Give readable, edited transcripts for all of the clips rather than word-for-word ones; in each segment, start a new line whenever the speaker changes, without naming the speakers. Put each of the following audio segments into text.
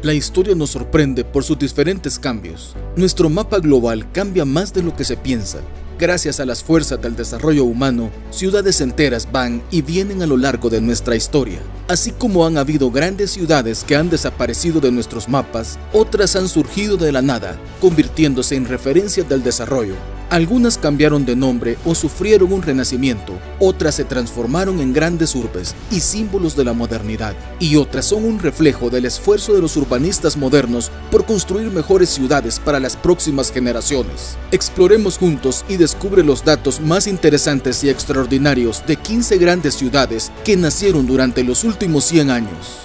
La historia nos sorprende por sus diferentes cambios. Nuestro mapa global cambia más de lo que se piensa. Gracias a las fuerzas del desarrollo humano, ciudades enteras van y vienen a lo largo de nuestra historia. Así como han habido grandes ciudades que han desaparecido de nuestros mapas, otras han surgido de la nada, convirtiéndose en referencias del desarrollo. Algunas cambiaron de nombre o sufrieron un renacimiento, otras se transformaron en grandes urbes y símbolos de la modernidad, y otras son un reflejo del esfuerzo de los urbanistas modernos por construir mejores ciudades para las próximas generaciones. Exploremos juntos y descubre los datos más interesantes y extraordinarios de 15 grandes ciudades que nacieron durante los últimos 100 años.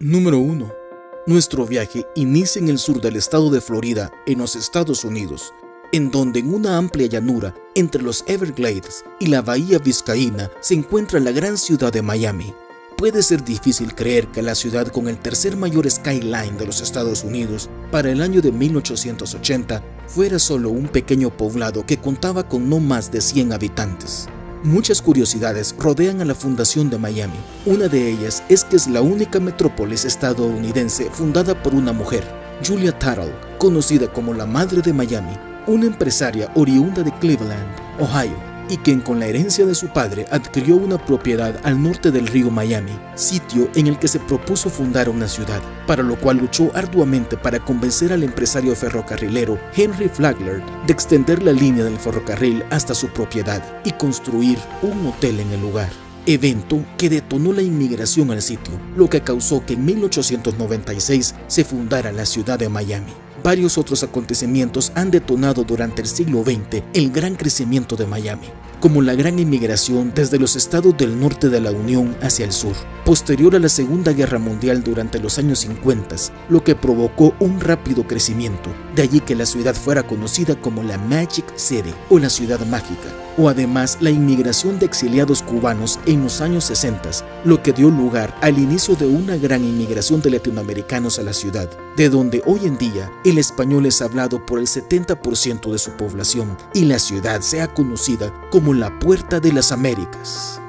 Número 1. Nuestro viaje inicia en el sur del estado de Florida, en los Estados Unidos, en donde en una amplia llanura entre los Everglades y la bahía vizcaína se encuentra la gran ciudad de Miami. Puede ser difícil creer que la ciudad con el tercer mayor skyline de los Estados Unidos para el año de 1880 fuera solo un pequeño poblado que contaba con no más de 100 habitantes. Muchas curiosidades rodean a la fundación de Miami. Una de ellas es que es la única metrópolis estadounidense fundada por una mujer, Julia Tuttle, conocida como la Madre de Miami, una empresaria oriunda de Cleveland, Ohio, y quien con la herencia de su padre adquirió una propiedad al norte del río Miami, sitio en el que se propuso fundar una ciudad, para lo cual luchó arduamente para convencer al empresario ferrocarrilero Henry Flagler de extender la línea del ferrocarril hasta su propiedad y construir un hotel en el lugar. Evento que detonó la inmigración al sitio, lo que causó que en 1896 se fundara la ciudad de Miami. Varios otros acontecimientos han detonado durante el siglo XX el gran crecimiento de Miami, como la gran inmigración desde los estados del norte de la Unión hacia el sur, posterior a la Segunda Guerra Mundial durante los años 50, lo que provocó un rápido crecimiento, de allí que la ciudad fuera conocida como la Magic City o la ciudad mágica, o además la inmigración de exiliados cubanos en los años 60, lo que dio lugar al inicio de una gran inmigración de latinoamericanos a la ciudad, de donde hoy en día el español es hablado por el 70% de su población y la ciudad sea conocida como la Puerta de las Américas.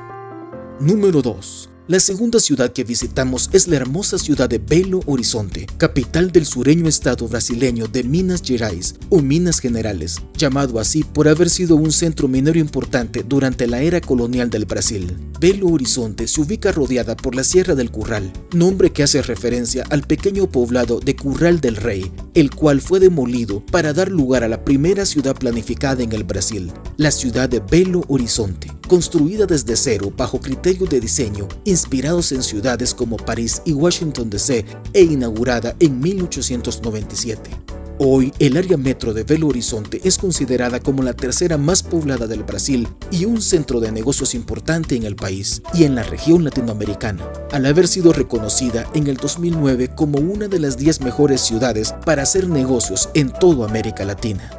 Número 2. La segunda ciudad que visitamos es la hermosa ciudad de Belo Horizonte, capital del sureño estado brasileño de Minas Gerais o Minas Generales, llamado así por haber sido un centro minero importante durante la era colonial del Brasil. Belo Horizonte se ubica rodeada por la Sierra del Curral, nombre que hace referencia al pequeño poblado de Curral del Rey, el cual fue demolido para dar lugar a la primera ciudad planificada en el Brasil, la ciudad de Belo Horizonte, construida desde cero bajo criterios de diseño inspirados en ciudades como París y Washington DC e inaugurada en 1897. Hoy, el área metro de Belo Horizonte es considerada como la tercera más poblada del Brasil y un centro de negocios importante en el país y en la región latinoamericana, al haber sido reconocida en el 2009 como una de las 10 mejores ciudades para hacer negocios en toda América Latina.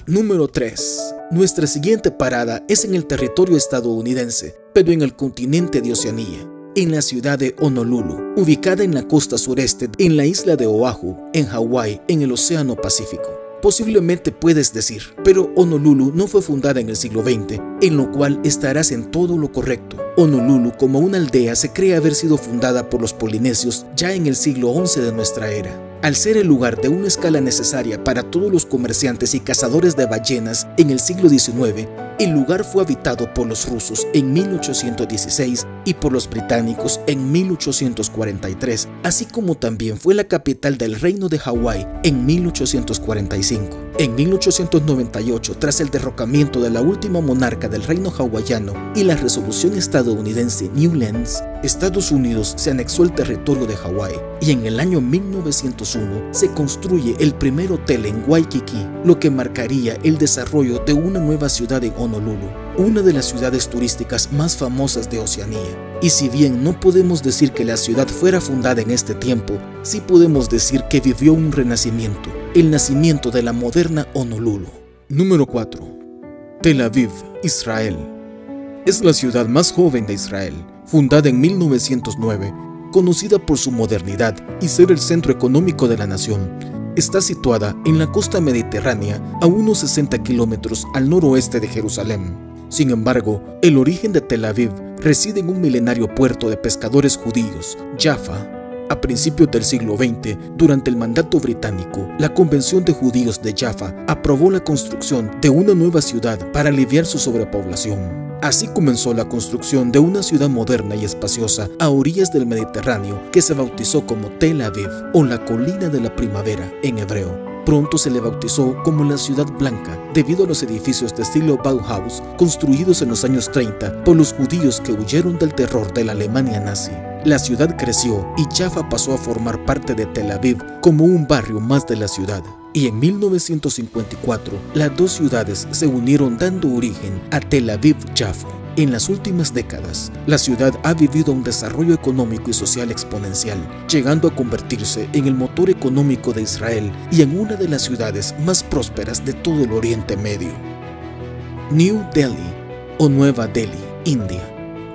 Número 3. Nuestra siguiente parada es en el territorio estadounidense, pero en el continente de Oceanía, en la ciudad de Honolulu, ubicada en la costa sureste en la isla de Oahu, en Hawái, en el Océano Pacífico. Posiblemente puedes decir, pero Honolulu no fue fundada en el siglo XX, en lo cual estarás en todo lo correcto. Honolulu como una aldea se cree haber sido fundada por los polinesios ya en el siglo XI de nuestra era. Al ser el lugar de una escala necesaria para todos los comerciantes y cazadores de ballenas en el siglo XIX, el lugar fue habitado por los rusos en 1816 y por los británicos en 1843, así como también fue la capital del Reino de Hawái en 1845. En 1898, tras el derrocamiento de la última monarca del reino hawaiano y la resolución estadounidense Newlands, Estados Unidos se anexó el territorio de Hawái y en el año 1901 se construye el primer hotel en Waikiki, lo que marcaría el desarrollo de una nueva ciudad en Honolulu, una de las ciudades turísticas más famosas de Oceanía. Y si bien no podemos decir que la ciudad fuera fundada en este tiempo, sí podemos decir que vivió un renacimiento, el nacimiento de la moderna Honolulu. Número 4. Tel Aviv, Israel. Es la ciudad más joven de Israel, fundada en 1909, conocida por su modernidad y ser el centro económico de la nación. Está situada en la costa mediterránea a unos 60 kilómetros al noroeste de Jerusalén. Sin embargo, el origen de Tel Aviv reside en un milenario puerto de pescadores judíos, Jaffa. A principios del siglo XX, durante el mandato británico, la Convención de Judíos de Jaffa aprobó la construcción de una nueva ciudad para aliviar su sobrepoblación. Así comenzó la construcción de una ciudad moderna y espaciosa a orillas del Mediterráneo que se bautizó como Tel Aviv, o la colina de la primavera en hebreo. Pronto se le bautizó como la Ciudad Blanca debido a los edificios de estilo Bauhaus construidos en los años 30 por los judíos que huyeron del terror de la Alemania nazi. La ciudad creció y Jaffa pasó a formar parte de Tel Aviv como un barrio más de la ciudad. Y en 1954, las dos ciudades se unieron dando origen a Tel Aviv-Jaffa. En las últimas décadas, la ciudad ha vivido un desarrollo económico y social exponencial, llegando a convertirse en el motor económico de Israel y en una de las ciudades más prósperas de todo el Oriente Medio. New Delhi, o Nueva Delhi, India,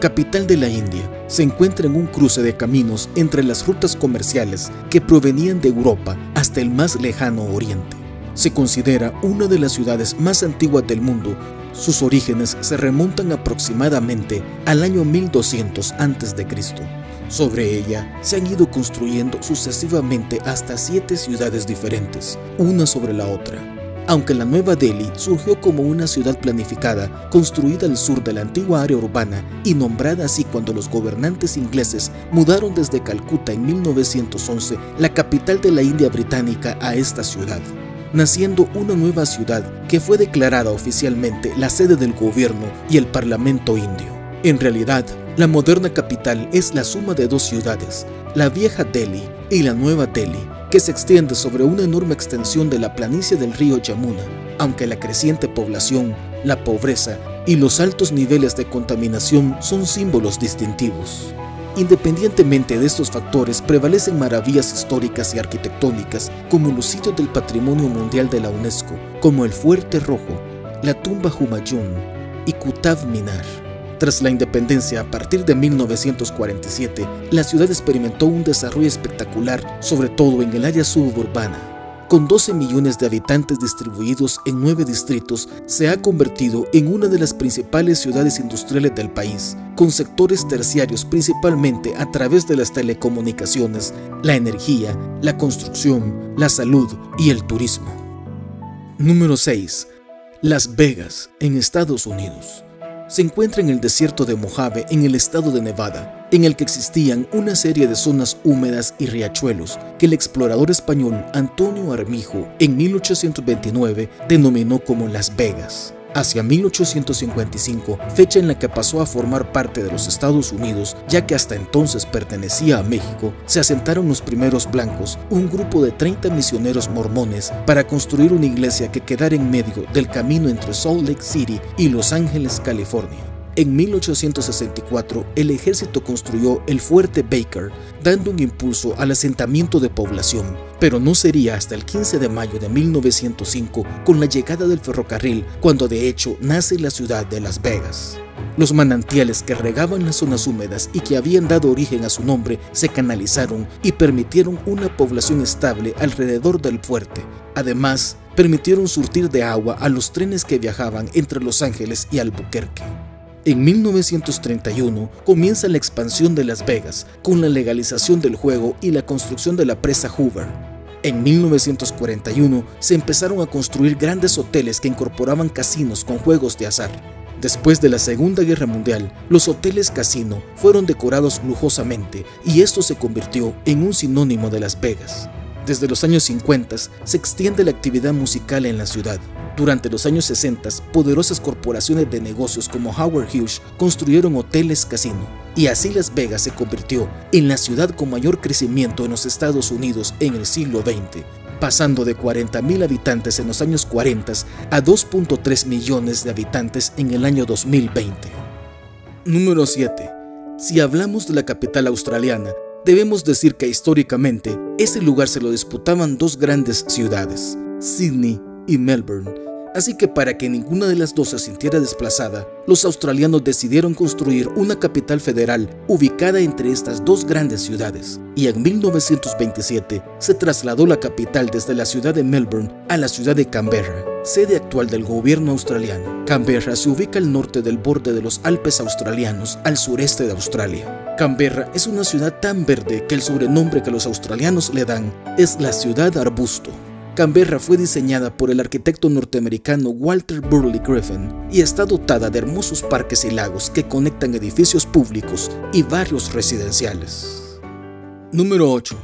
capital de la India, se encuentra en un cruce de caminos entre las rutas comerciales que provenían de Europa hasta el más lejano Oriente. Se considera una de las ciudades más antiguas del mundo. Sus orígenes se remontan aproximadamente al año 1200 a.C. Sobre ella se han ido construyendo sucesivamente hasta 7 ciudades diferentes, una sobre la otra. Aunque la Nueva Delhi surgió como una ciudad planificada, construida al sur de la antigua área urbana y nombrada así cuando los gobernantes ingleses mudaron desde Calcuta en 1911, la capital de la India británica, a esta ciudad, naciendo una nueva ciudad que fue declarada oficialmente la sede del gobierno y el parlamento indio. En realidad, la moderna capital es la suma de dos ciudades, la vieja Delhi y la nueva Delhi, que se extiende sobre una enorme extensión de la planicie del río Yamuna, aunque la creciente población, la pobreza y los altos niveles de contaminación son símbolos distintivos. Independientemente de estos factores, prevalecen maravillas históricas y arquitectónicas como los sitios del Patrimonio Mundial de la UNESCO, como el Fuerte Rojo, la tumba Humayun y Qutb Minar. Tras la independencia, a partir de 1947, la ciudad experimentó un desarrollo espectacular, sobre todo en el área suburbana. Con 12 millones de habitantes distribuidos en 9 distritos, se ha convertido en una de las principales ciudades industriales del país, con sectores terciarios principalmente a través de las telecomunicaciones, la energía, la construcción, la salud y el turismo. Número 6. Las Vegas, en Estados Unidos. Se encuentra en el desierto de Mojave, en el estado de Nevada, en el que existían una serie de zonas húmedas y riachuelos que el explorador español Antonio Armijo en 1829 denominó como Las Vegas. Hacia 1855, fecha en la que pasó a formar parte de los Estados Unidos, ya que hasta entonces pertenecía a México, se asentaron los primeros blancos, un grupo de 30 misioneros mormones, para construir una iglesia que quedara en medio del camino entre Salt Lake City y Los Ángeles, California. En 1864, el ejército construyó el Fuerte Baker, dando un impulso al asentamiento de población, pero no sería hasta el 15 de mayo de 1905, con la llegada del ferrocarril, cuando de hecho nace la ciudad de Las Vegas. Los manantiales que regaban las zonas húmedas y que habían dado origen a su nombre se canalizaron y permitieron una población estable alrededor del fuerte. Además, permitieron surtir de agua a los trenes que viajaban entre Los Ángeles y Albuquerque. En 1931 comienza la expansión de Las Vegas con la legalización del juego y la construcción de la presa Hoover. En 1941 se empezaron a construir grandes hoteles que incorporaban casinos con juegos de azar. Después de la Segunda Guerra Mundial, los hoteles casino fueron decorados lujosamente y esto se convirtió en un sinónimo de Las Vegas. Desde los años 50 se extiende la actividad musical en la ciudad. Durante los años 60, poderosas corporaciones de negocios como Howard Hughes construyeron hoteles casino, y así Las Vegas se convirtió en la ciudad con mayor crecimiento en los Estados Unidos en el siglo XX, pasando de 40,000 habitantes en los años 40 a 2.3 millones de habitantes en el año 2020. Número 7. Si hablamos de la capital australiana, debemos decir que históricamente ese lugar se lo disputaban dos grandes ciudades, Sydney y Melbourne. Así que para que ninguna de las dos se sintiera desplazada, los australianos decidieron construir una capital federal ubicada entre estas dos grandes ciudades. Y en 1927 se trasladó la capital desde la ciudad de Melbourne a la ciudad de Canberra. sede actual del gobierno australiano. Canberra se ubica al norte del borde de los Alpes australianos, al sureste de Australia. Canberra es una ciudad tan verde que el sobrenombre que los australianos le dan es la ciudad arbusto. Canberra fue diseñada por el arquitecto norteamericano Walter Burley Griffin y está dotada de hermosos parques y lagos que conectan edificios públicos y barrios residenciales. Número 8.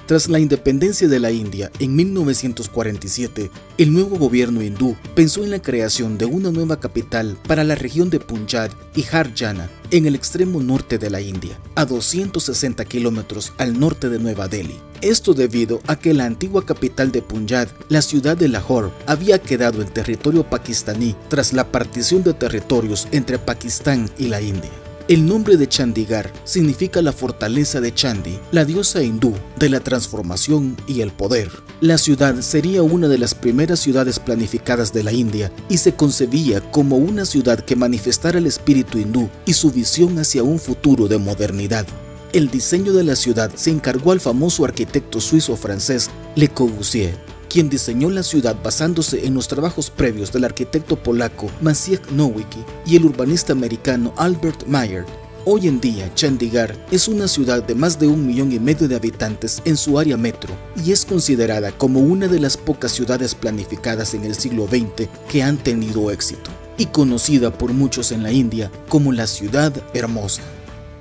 Tras la independencia de la India en 1947, el nuevo gobierno hindú pensó en la creación de una nueva capital para la región de Punjab y Haryana, en el extremo norte de la India, a 260 kilómetros al norte de Nueva Delhi. Esto debido a que la antigua capital de Punjab, la ciudad de Lahore, había quedado en territorio pakistaní tras la partición de territorios entre Pakistán y la India. El nombre de Chandigarh significa la fortaleza de Chandi, la diosa hindú de la transformación y el poder. La ciudad sería una de las primeras ciudades planificadas de la India y se concebía como una ciudad que manifestara el espíritu hindú y su visión hacia un futuro de modernidad. El diseño de la ciudad se encargó al famoso arquitecto suizo-francés Le Corbusier, quien diseñó la ciudad basándose en los trabajos previos del arquitecto polaco Maciej Nowicki y el urbanista americano Albert Mayer. Hoy en día, Chandigarh es una ciudad de más de 1,5 millones de habitantes en su área metro y es considerada como una de las pocas ciudades planificadas en el siglo XX que han tenido éxito y conocida por muchos en la India como la ciudad hermosa.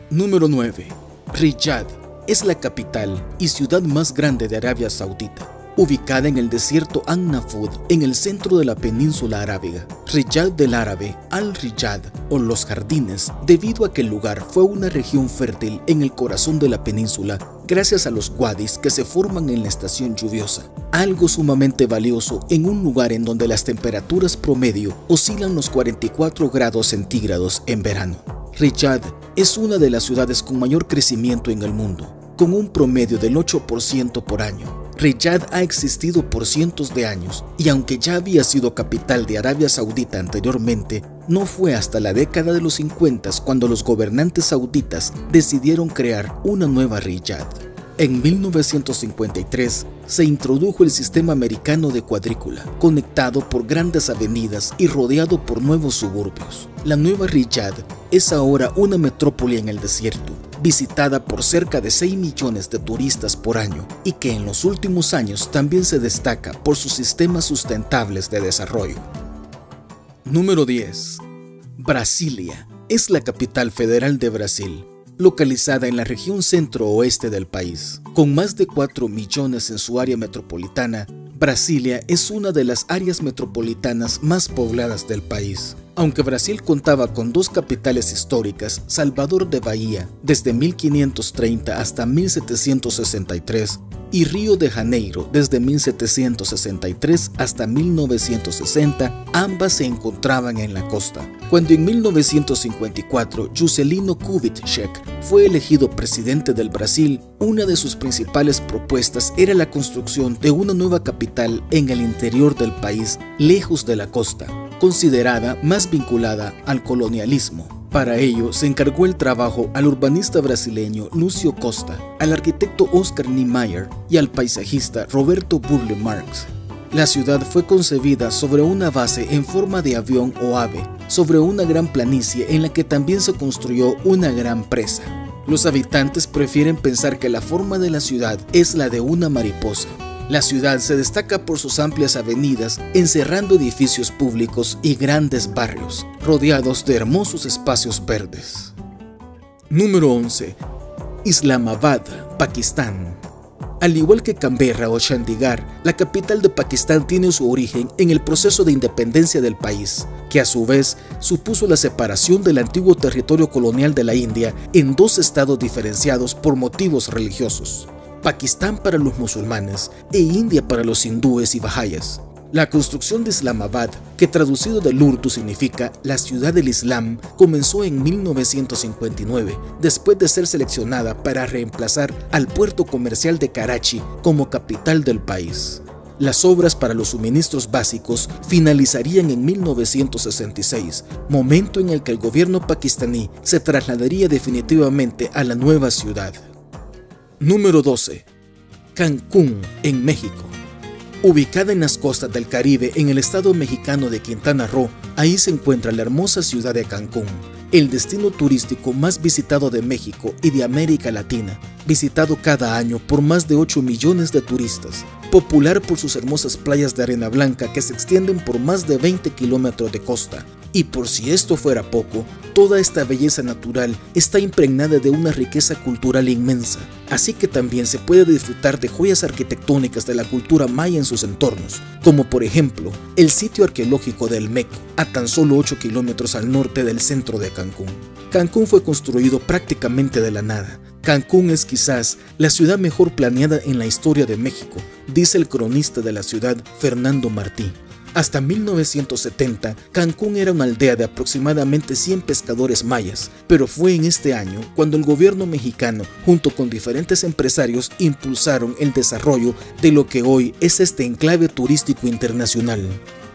Número 9. Riyadh es la capital y ciudad más grande de Arabia Saudita. Ubicada en el desierto An-Nafud, en el centro de la península arábiga. Riyadh del árabe Al-Riyadh o los jardines, debido a que el lugar fue una región fértil en el corazón de la península gracias a los wadis que se forman en la estación lluviosa, algo sumamente valioso en un lugar en donde las temperaturas promedio oscilan los 44 grados centígrados en verano. Riyadh es una de las ciudades con mayor crecimiento en el mundo, con un promedio del 8% por año. Riyadh ha existido por cientos de años y aunque ya había sido capital de Arabia Saudita anteriormente, no fue hasta la década de los 50 cuando los gobernantes sauditas decidieron crear una nueva Riyadh. En 1953 se introdujo el sistema americano de cuadrícula, conectado por grandes avenidas y rodeado por nuevos suburbios. La nueva Riyadh es ahora una metrópoli en el desierto, visitada por cerca de 6 millones de turistas por año y que en los últimos años también se destaca por sus sistemas sustentables de desarrollo. Número 10. Brasilia es la capital federal de Brasil, localizada en la región centro-oeste del país. Con más de 4 millones en su área metropolitana, Brasilia es una de las áreas metropolitanas más pobladas del país. Aunque Brasil contaba con 2 capitales históricas, Salvador de Bahía desde 1530 hasta 1763 y Río de Janeiro desde 1763 hasta 1960, ambas se encontraban en la costa. Cuando en 1954 Juscelino Kubitschek fue elegido presidente del Brasil, una de sus principales propuestas era la construcción de una nueva capital en el interior del país, lejos de la costa, considerada más vinculada al colonialismo. Para ello se encargó el trabajo al urbanista brasileño Lúcio Costa, al arquitecto Oscar Niemeyer y al paisajista Roberto Burle Marx. La ciudad fue concebida sobre una base en forma de avión o ave, sobre una gran planicie en la que también se construyó una gran presa. Los habitantes prefieren pensar que la forma de la ciudad es la de una mariposa. La ciudad se destaca por sus amplias avenidas, encerrando edificios públicos y grandes barrios, rodeados de hermosos espacios verdes. Número 11. Islamabad, Pakistán. Al igual que Canberra o Chandigarh, la capital de Pakistán tiene su origen en el proceso de independencia del país, que a su vez supuso la separación del antiguo territorio colonial de la India en 2 estados diferenciados por motivos religiosos. Pakistán para los musulmanes e India para los hindúes y bahayas. La construcción de Islamabad, que traducido del urdu significa la ciudad del Islam, comenzó en 1959, después de ser seleccionada para reemplazar al puerto comercial de Karachi como capital del país. Las obras para los suministros básicos finalizarían en 1966, momento en el que el gobierno pakistaní se trasladaría definitivamente a la nueva ciudad. Número 12. Cancún, en México. Ubicada en las costas del Caribe en el estado mexicano de Quintana Roo, ahí se encuentra la hermosa ciudad de Cancún, el destino turístico más visitado de México y de América Latina, visitado cada año por más de 8 millones de turistas, popular por sus hermosas playas de arena blanca que se extienden por más de 20 kilómetros de costa. Y por si esto fuera poco, toda esta belleza natural está impregnada de una riqueza cultural inmensa, así que también se puede disfrutar de joyas arquitectónicas de la cultura maya en sus entornos, como por ejemplo el sitio arqueológico de El Meco, a tan solo 8 kilómetros al norte del centro de Cancún. Cancún fue construido prácticamente de la nada. Cancún es quizás la ciudad mejor planeada en la historia de México, dice el cronista de la ciudad, Fernando Martí. Hasta 1970, Cancún era una aldea de aproximadamente 100 pescadores mayas, pero fue en este año cuando el gobierno mexicano, junto con diferentes empresarios, impulsaron el desarrollo de lo que hoy es este enclave turístico internacional.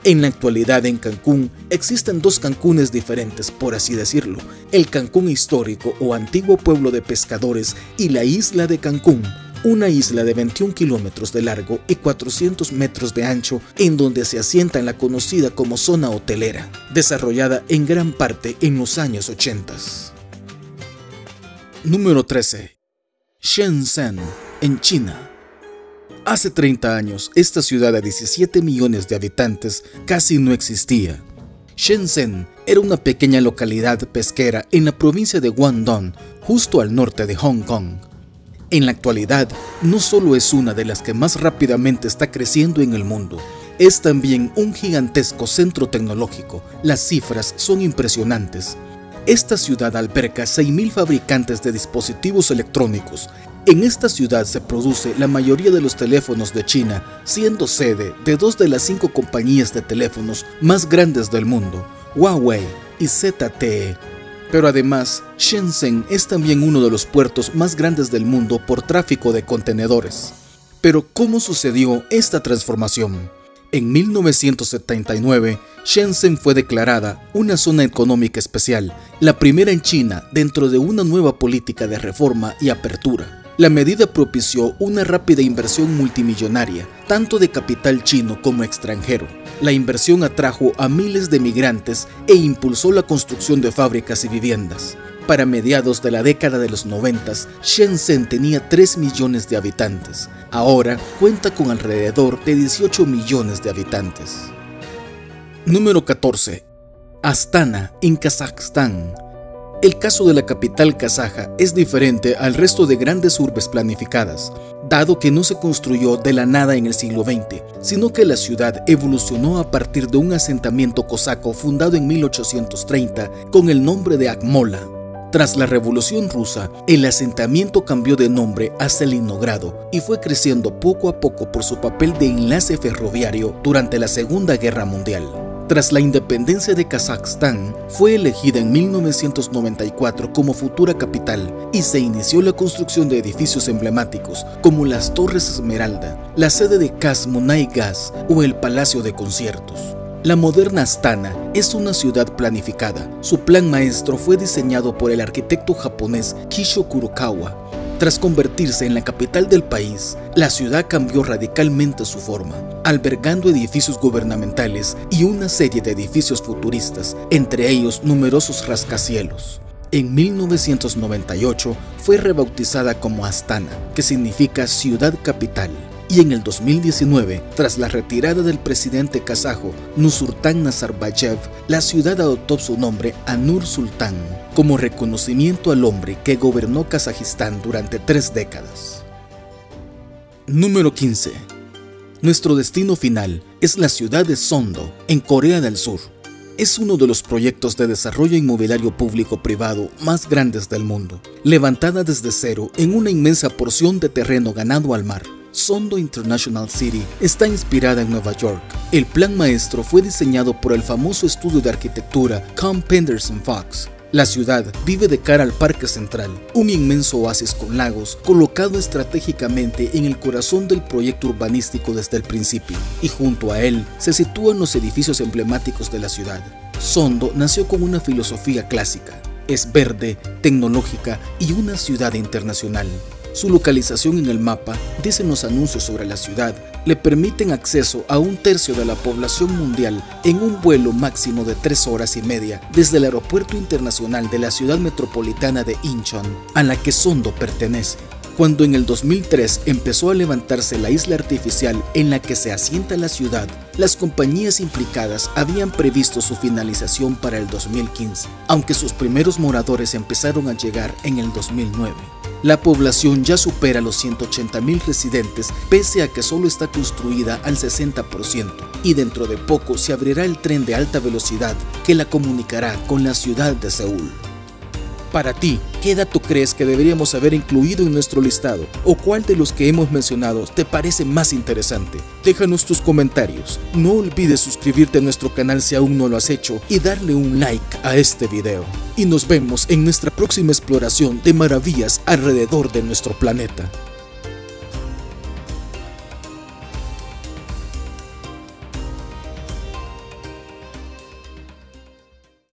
En la actualidad en Cancún existen dos Cancunes diferentes, por así decirlo, el Cancún histórico o antiguo pueblo de pescadores y la isla de Cancún, una isla de 21 kilómetros de largo y 400 metros de ancho en donde se asienta en la conocida como zona hotelera, desarrollada en gran parte en los años 80. Número 13. Shenzhen, en China. Hace 30 años, esta ciudad de 17 millones de habitantes casi no existía. Shenzhen era una pequeña localidad pesquera en la provincia de Guangdong, justo al norte de Hong Kong. En la actualidad, no solo es una de las que más rápidamente está creciendo en el mundo, es también un gigantesco centro tecnológico. Las cifras son impresionantes. Esta ciudad alberga 6.000 fabricantes de dispositivos electrónicos. En esta ciudad se produce la mayoría de los teléfonos de China, siendo sede de 2 de las 5 compañías de teléfonos más grandes del mundo, Huawei y ZTE. Pero además, Shenzhen es también uno de los puertos más grandes del mundo por tráfico de contenedores. Pero ¿cómo sucedió esta transformación? En 1979, Shenzhen fue declarada una zona económica especial, la primera en China dentro de una nueva política de reforma y apertura. La medida propició una rápida inversión multimillonaria, tanto de capital chino como extranjero. La inversión atrajo a miles de migrantes e impulsó la construcción de fábricas y viviendas. Para mediados de la década de los 90, Shenzhen tenía 3 millones de habitantes. Ahora cuenta con alrededor de 18 millones de habitantes. Número 14. Astana, en Kazajstán. El caso de la capital kazaja es diferente al resto de grandes urbes planificadas, dado que no se construyó de la nada en el siglo XX, sino que la ciudad evolucionó a partir de un asentamiento cosaco fundado en 1830 con el nombre de Akmola. Tras la Revolución Rusa, el asentamiento cambió de nombre a Stalinogrado y fue creciendo poco a poco por su papel de enlace ferroviario durante la Segunda Guerra Mundial. Tras la independencia de Kazajstán, fue elegida en 1994 como futura capital y se inició la construcción de edificios emblemáticos como las Torres Esmeralda, la sede de Kazmunaygas o el Palacio de Conciertos. La moderna Astana es una ciudad planificada. Su plan maestro fue diseñado por el arquitecto japonés Kisho Kurokawa. Tras convertirse en la capital del país, la ciudad cambió radicalmente su forma, albergando edificios gubernamentales y una serie de edificios futuristas, entre ellos numerosos rascacielos. En 1998 fue rebautizada como Astana, que significa ciudad capital. Y en el 2019, tras la retirada del presidente kazajo Nursultán Nazarbayev, la ciudad adoptó su nombre a Nur Sultán, como reconocimiento al hombre que gobernó Kazajistán durante 3 décadas. Número 15. Nuestro destino final es la ciudad de Songdo, en Corea del Sur. Es uno de los proyectos de desarrollo inmobiliario público-privado más grandes del mundo, levantada desde cero en una inmensa porción de terreno ganado al mar. Songdo International City está inspirada en Nueva York. El plan maestro fue diseñado por el famoso estudio de arquitectura Kohn Pedersen Fox. La ciudad vive de cara al Parque Central, un inmenso oasis con lagos colocado estratégicamente en el corazón del proyecto urbanístico desde el principio, y junto a él se sitúan los edificios emblemáticos de la ciudad. Songdo nació con una filosofía clásica. Es verde, tecnológica y una ciudad internacional. Su localización en el mapa, dicen los anuncios sobre la ciudad, le permiten acceso a 1/3 de la población mundial en un vuelo máximo de 3 horas y media desde el aeropuerto internacional de la ciudad metropolitana de Incheon, a la que Sondo pertenece. Cuando en el 2003 empezó a levantarse la isla artificial en la que se asienta la ciudad, las compañías implicadas habían previsto su finalización para el 2015, aunque sus primeros moradores empezaron a llegar en el 2009. La población ya supera los 180.000 residentes, pese a que solo está construida al 60%, y dentro de poco se abrirá el tren de alta velocidad que la comunicará con la ciudad de Seúl. Para ti, ¿qué dato crees que deberíamos haber incluido en nuestro listado? ¿O cuál de los que hemos mencionado te parece más interesante? Déjanos tus comentarios. No olvides suscribirte a nuestro canal si aún no lo has hecho y darle un like a este video. Y nos vemos en nuestra próxima exploración de maravillas alrededor de nuestro planeta.